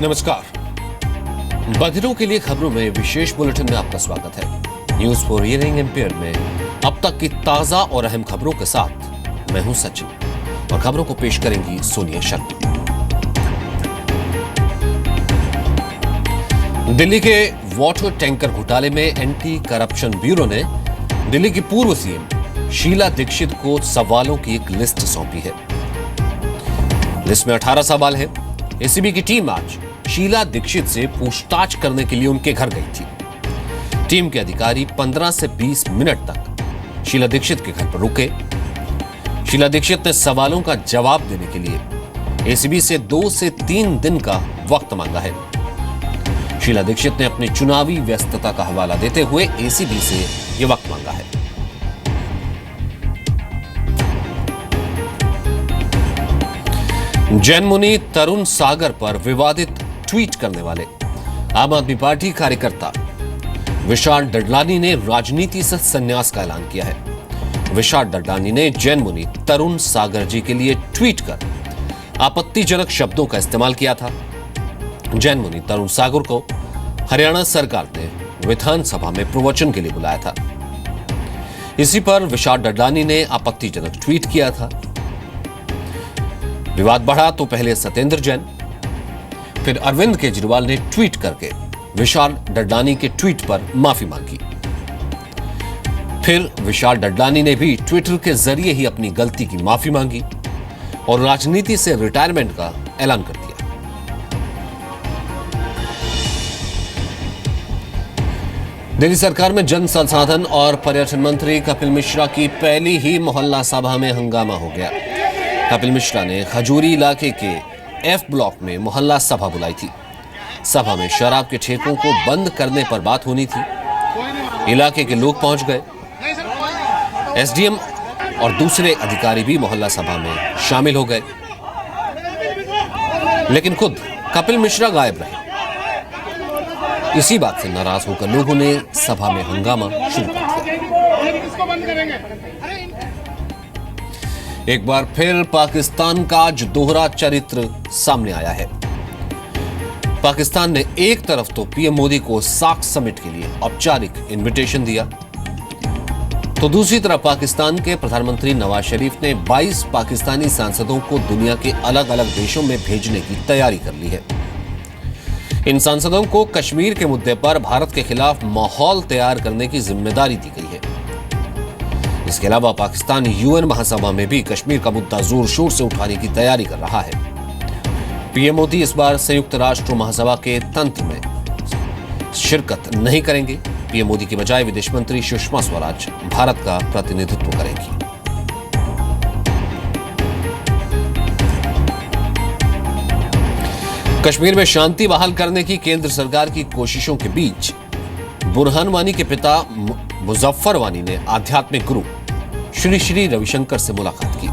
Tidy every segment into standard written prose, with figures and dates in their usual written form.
नमस्कार। बधिरों के लिए खबरों में विशेष बुलेटिन में आपका स्वागत है। न्यूज फॉर हियरिंग इम्पेयर्ड में अब तक की ताजा और अहम खबरों के साथ मैं हूं सचिन और खबरों को पेश करेंगी सोनिया शर्मा। दिल्ली के वाटर टैंकर घोटाले में एंटी करप्शन ब्यूरो ने दिल्ली की पूर्व सीएम शीला दीक्षित को सवालों की एक लिस्ट सौंपी है। लिस्ट में 18 सवाल है। एसीबी की टीम आज शीला दीक्षित से पूछताछ करने के लिए उनके घर गई थी। टीम के अधिकारी 15 से 20 मिनट तक शीला दीक्षित के घर पर रुके। शीला दीक्षित ने सवालों का जवाब देने के लिए एसीबी से 2 से 3 दिन का वक्त मांगा है। शीला दीक्षित ने अपनी चुनावी व्यस्तता का हवाला देते हुए एसीबी से यह वक्त मांगा है। जैन मुनि तरुण सागर पर विवादित ट्वीट करने वाले आम आदमी पार्टी कार्यकर्ता विशाल डडलानी ने राजनीति से संन्यास का ऐलान किया है। विशाल डडलानी ने जैन मुनि तरुण सागर जी के लिए ट्वीट कर आपत्तिजनक शब्दों का इस्तेमाल किया था। जैन मुनि तरुण सागर को हरियाणा सरकार ने विधानसभा में प्रवचन के लिए बुलाया था। इसी पर विशाल डडलानी ने आपत्तिजनक ट्वीट किया था। विवाद बढ़ा तो पहले सत्येंद्र जैन, फिर अरविंद केजरीवाल ने ट्वीट करके विशाल डडलानी के ट्वीट पर माफी मांगी। फिर विशाल डडलानी ने भी ट्विटर के जरिए ही अपनी गलती की माफी मांगी और राजनीति से रिटायरमेंट का ऐलान कर दिया। दिल्ली सरकार में जन संसाधन और पर्यटन मंत्री कपिल मिश्रा की पहली ही मोहल्ला सभा में हंगामा हो गया। कपिल मिश्रा ने खजूरी इलाके के एफ ब्लॉक में मोहल्ला सभा बुलाई थी। सभा में शराब के ठेकों को बंद करने पर बात होनी थी। इलाके के लोग पहुंच गए। एसडीएम और दूसरे अधिकारी भी मोहल्ला सभा में शामिल हो गए, लेकिन खुद कपिल मिश्रा गायब रहे। इसी बात से नाराज होकर लोगों ने सभा में हंगामा शुरू कर दिया। एक बार फिर पाकिस्तान का आज दोहरा चरित्र सामने आया है। पाकिस्तान ने एक तरफ तो पीएम मोदी को सार्क समिट के लिए औपचारिक इनविटेशन दिया, तो दूसरी तरफ पाकिस्तान के प्रधानमंत्री नवाज शरीफ ने 22 पाकिस्तानी सांसदों को दुनिया के अलग अलग देशों में भेजने की तैयारी कर ली है। इन सांसदों को कश्मीर के मुद्दे पर भारत के खिलाफ माहौल तैयार करने की जिम्मेदारी दी गई है। इसके अलावा पाकिस्तान यूएन महासभा में भी कश्मीर का मुद्दा जोर शोर से उठाने की तैयारी कर रहा है। पीएम मोदी इस बार संयुक्त राष्ट्र महासभा के तंत्र में शिरकत नहीं करेंगे। पीएम मोदी की बजाय विदेश मंत्री सुषमा स्वराज भारत का प्रतिनिधित्व करेंगी। कश्मीर में शांति बहाल करने की केंद्र सरकार की कोशिशों के बीच बुरहान वानी के पिता मुजफ्फर वानी ने आध्यात्मिक गुरु श्री श्री रविशंकर से मुलाकात की।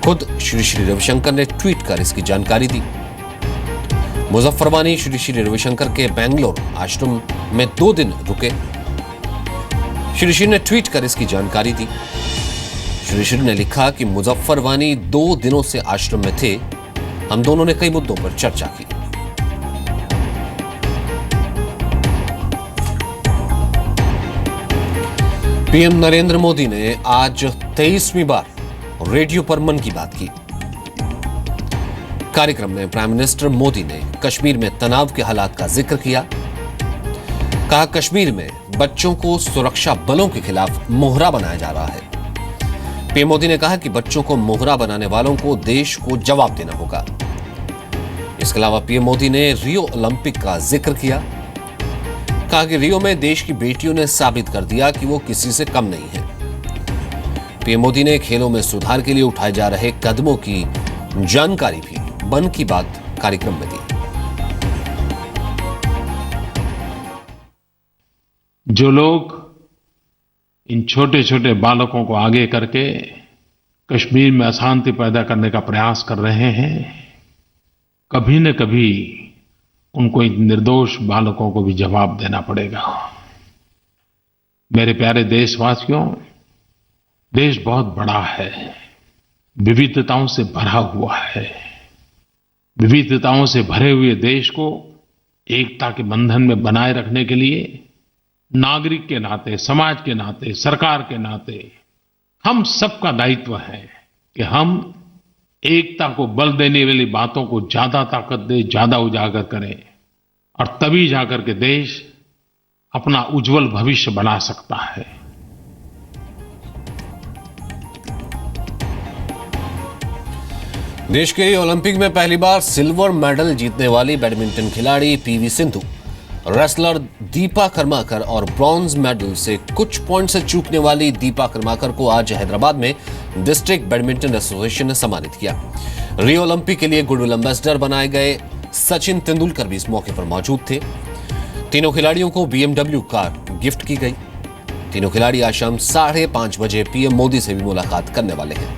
खुद श्री श्री रविशंकर ने ट्वीट कर इसकी जानकारी दी। मुजफ्फर वानी श्री श्री रविशंकर के बेंगलोर आश्रम में 2 दिन रुके। श्री श्री ने ट्वीट कर इसकी जानकारी दी। श्री श्री ने लिखा कि मुजफ्फर वानी 2 दिनों से आश्रम में थे। हम दोनों ने कई मुद्दों पर चर्चा की। पीएम नरेंद्र मोदी ने आज 23वीं बार रेडियो पर मन की बात की। कार्यक्रम में प्राइम मिनिस्टर मोदी ने कश्मीर में तनाव के हालात का जिक्र किया। कहा कश्मीर में बच्चों को सुरक्षा बलों के खिलाफ मोहरा बनाया जा रहा है। पीएम मोदी ने कहा कि बच्चों को मोहरा बनाने वालों को देश को जवाब देना होगा। इसके अलावा पीएम मोदी ने रियो ओलंपिक का जिक्र किया। कहा कि रियो में देश की बेटियों ने साबित कर दिया कि वो किसी से कम नहीं है। पीएम मोदी ने खेलों में सुधार के लिए उठाए जा रहे कदमों की जानकारी भी मन की बात कार्यक्रम में दी। जो लोग इन छोटे छोटे बालकों को आगे करके कश्मीर में अशांति पैदा करने का प्रयास कर रहे हैं, कभी न कभी उनको इन निर्दोष बालकों को भी जवाब देना पड़ेगा। मेरे प्यारे देशवासियों, देश बहुत बड़ा है, विविधताओं से भरा हुआ है। विविधताओं से भरे हुए देश को एकता के बंधन में बनाए रखने के लिए नागरिक के नाते, समाज के नाते, सरकार के नाते हम सबका दायित्व है कि हम एकता को बल देने वाली बातों को ज्यादा ताकत दे, ज्यादा उजागर करें, और तभी जाकर के देश अपना उज्जवल भविष्य बना सकता है। देश के ओलंपिक में पहली बार सिल्वर मेडल जीतने वाली बैडमिंटन खिलाड़ी पीवी सिंधु, रेसलर दीपा कर्माकर और ब्रॉन्ज मेडल से कुछ पॉइंट से चूकने वाली दीपा कर्माकर को आज हैदराबाद में डिस्ट्रिक्ट बैडमिंटन एसोसिएशन ने सम्मानित किया। रियो ओलंपिक के लिए गुडविल एम्बेसडर बनाए गए सचिन तेंदुलकर भी इस मौके पर मौजूद थे। तीनों खिलाड़ियों को BMW कार गिफ्ट की गई। तीनों खिलाड़ी आज शाम 5:30 बजे पीएम मोदी से भी मुलाकात करने वाले हैं।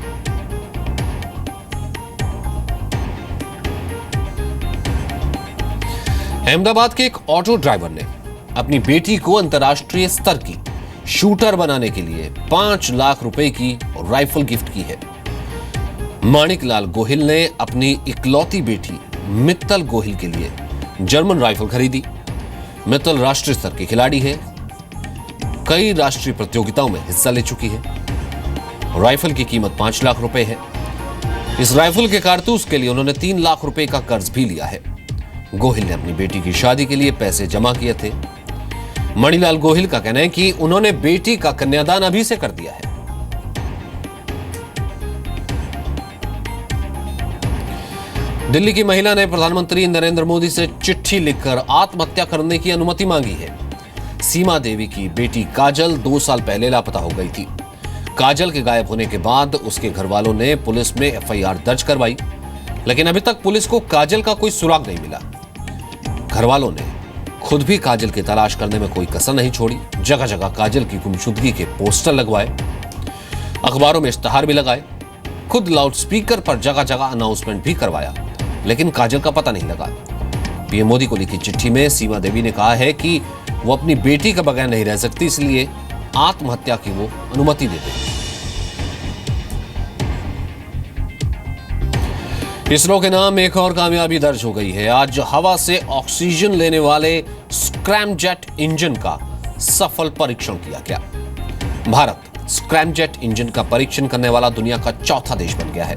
अहमदाबाद के एक ऑटो ड्राइवर ने अपनी बेटी को अंतर्राष्ट्रीय स्तर की शूटर बनाने के लिए 5 लाख रुपए की राइफल गिफ्ट की है। माणिकलाल गोहिल ने अपनी इकलौती बेटी मित्तल गोहिल के लिए जर्मन राइफल खरीदी। मित्तल राष्ट्रीय स्तर की खिलाड़ी है, कई राष्ट्रीय प्रतियोगिताओं में हिस्सा ले चुकी है। राइफल की कीमत 5 लाख रुपए है। इस राइफल के कारतूस के लिए उन्होंने 3 लाख रुपए का कर्ज भी लिया है। गोहिल ने अपनी बेटी की शादी के लिए पैसे जमा किए थे। मणिलाल गोहिल का कहना है कि उन्होंने बेटी का कन्यादान अभी से कर दिया है। दिल्ली की महिला ने प्रधानमंत्री नरेंद्र मोदी से चिट्ठी लिखकर आत्महत्या करने की अनुमति मांगी है। सीमा देवी की बेटी काजल 2 साल पहले लापता हो गई थी। काजल के गायब होने के बाद उसके घर वालों ने पुलिस में FIR दर्ज करवाई, लेकिन अभी तक पुलिस को काजल का कोई सुराग नहीं मिला। घर वालों ने खुद भी काजल की तलाश करने में कोई कसर नहीं छोड़ी। जगह जगह काजल की गुमशुदगी के पोस्टर लगवाए, अखबारों में इश्तहार भी लगाए, खुद लाउडस्पीकर पर जगह जगह अनाउंसमेंट भी करवाया, लेकिन काजल का पता नहीं लगा। पीएम मोदी को लिखी चिट्ठी में सीमा देवी ने कहा है कि वो अपनी बेटी के बगैर नहीं रह सकती, इसलिए आत्महत्या की वो अनुमति देते हैं। इसरो के नाम एक और कामयाबी दर्ज हो गई है। आज हवा से ऑक्सीजन लेने वाले स्क्रैमजेट इंजन का सफल परीक्षण किया गया। भारत स्क्रैमजेट इंजन का परीक्षण करने वाला दुनिया का चौथा देश बन गया है।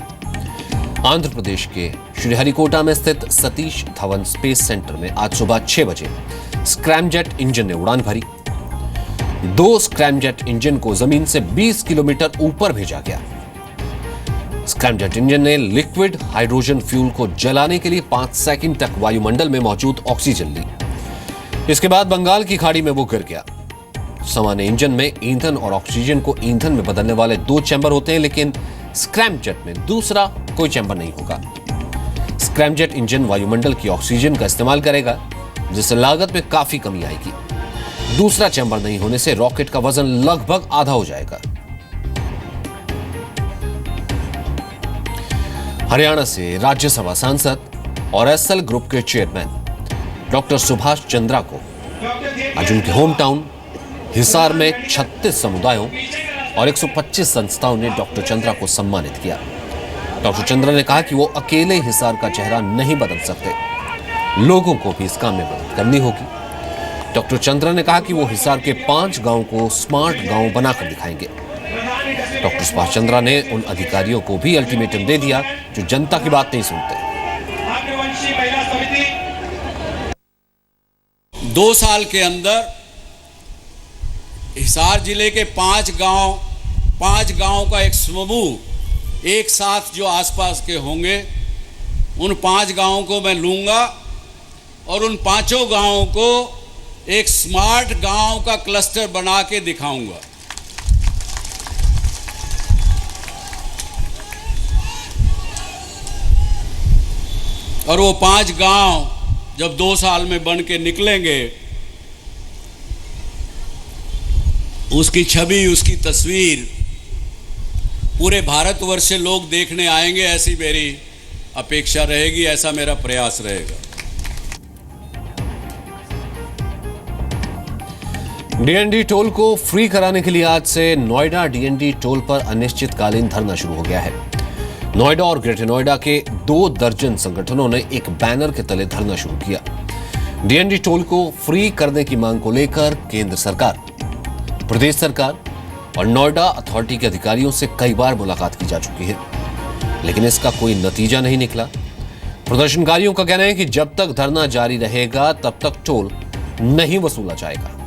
आंध्र प्रदेश के श्रीहरिकोटा में स्थित सतीश धवन स्पेस सेंटर में आज सुबह 6 बजे स्क्रैमजेट इंजन ने उड़ान भरी। 2 स्क्रैमजेट इंजन को जमीन से 20 किलोमीटर ऊपर भेजा गया। स्क्रैमजेट इंजन ने लिक्विड हाइड्रोजन फ्यूल को जलाने के लिए 5 सेकंड तक वायुमंडल में मौजूद ऑक्सीजन ली। इसके बाद बंगाल की खाड़ी में वो गिर गया। सामान्य इंजन में ईंधन और ऑक्सीजन को ईंधन में बदलने वाले 2 चैम्बर होते हैं, लेकिन स्क्रैमजेट में दूसरा कोई चैम्बर नहीं होगा। स्क्रैमजेट इंजन वायुमंडल की ऑक्सीजन का इस्तेमाल करेगा, जिससे लागत में काफी कमी आएगी। दूसरा चैम्बर नहीं होने से रॉकेट का वजन लगभग आधा हो जाएगा। हरियाणा से राज्यसभा सांसद और एसएल ग्रुप के चेयरमैन डॉक्टर सुभाष चंद्रा को आज उनके होम टाउन हिसार में 36 समुदायों और 125 संस्थाओं ने डॉक्टर चंद्रा को सम्मानित किया। डॉक्टर चंद्रा ने कहा कि वो अकेले हिसार का चेहरा नहीं बदल सकते, लोगों को भी इस काम में मदद करनी होगी। डॉक्टर चंद्रा ने कहा कि वो हिसार के 5 गांवों को स्मार्ट गांव बनाकर दिखाएंगे। डॉक्टर सुभाष चंद्रा ने उन अधिकारियों को भी अल्टीमेटम दे दिया जो जनता की बात नहीं सुनते। 2 साल के अंदर हिसार जिले के 5 गांव का एक समूह एक साथ जो आसपास के होंगे, उन 5 गांवों को मैं लूंगा और उन 5 गांवों को एक स्मार्ट गांव का क्लस्टर बना के दिखाऊंगा। और वो 5 गांव जब 2 साल में बन के निकलेंगे, उसकी छवि, उसकी तस्वीर पूरे भारतवर्ष से लोग देखने आएंगे, ऐसी मेरी अपेक्षा रहेगी, ऐसा मेरा प्रयास रहेगा। डीएनडी टोल को फ्री कराने के लिए आज से नोएडा डीएनडी टोल पर अनिश्चितकालीन धरना शुरू हो गया है। नोएडा और ग्रेटर नोएडा के 2 दर्जन संगठनों ने एक बैनर के तले धरना शुरू किया। डीएनडी टोल को फ्री करने की मांग को लेकर केंद्र सरकार, प्रदेश सरकार और नोएडा अथॉरिटी के अधिकारियों से कई बार मुलाकात की जा चुकी है, लेकिन इसका कोई नतीजा नहीं निकला। प्रदर्शनकारियों का कहना है कि जब तक धरना जारी रहेगा तब तक टोल नहीं वसूला जाएगा।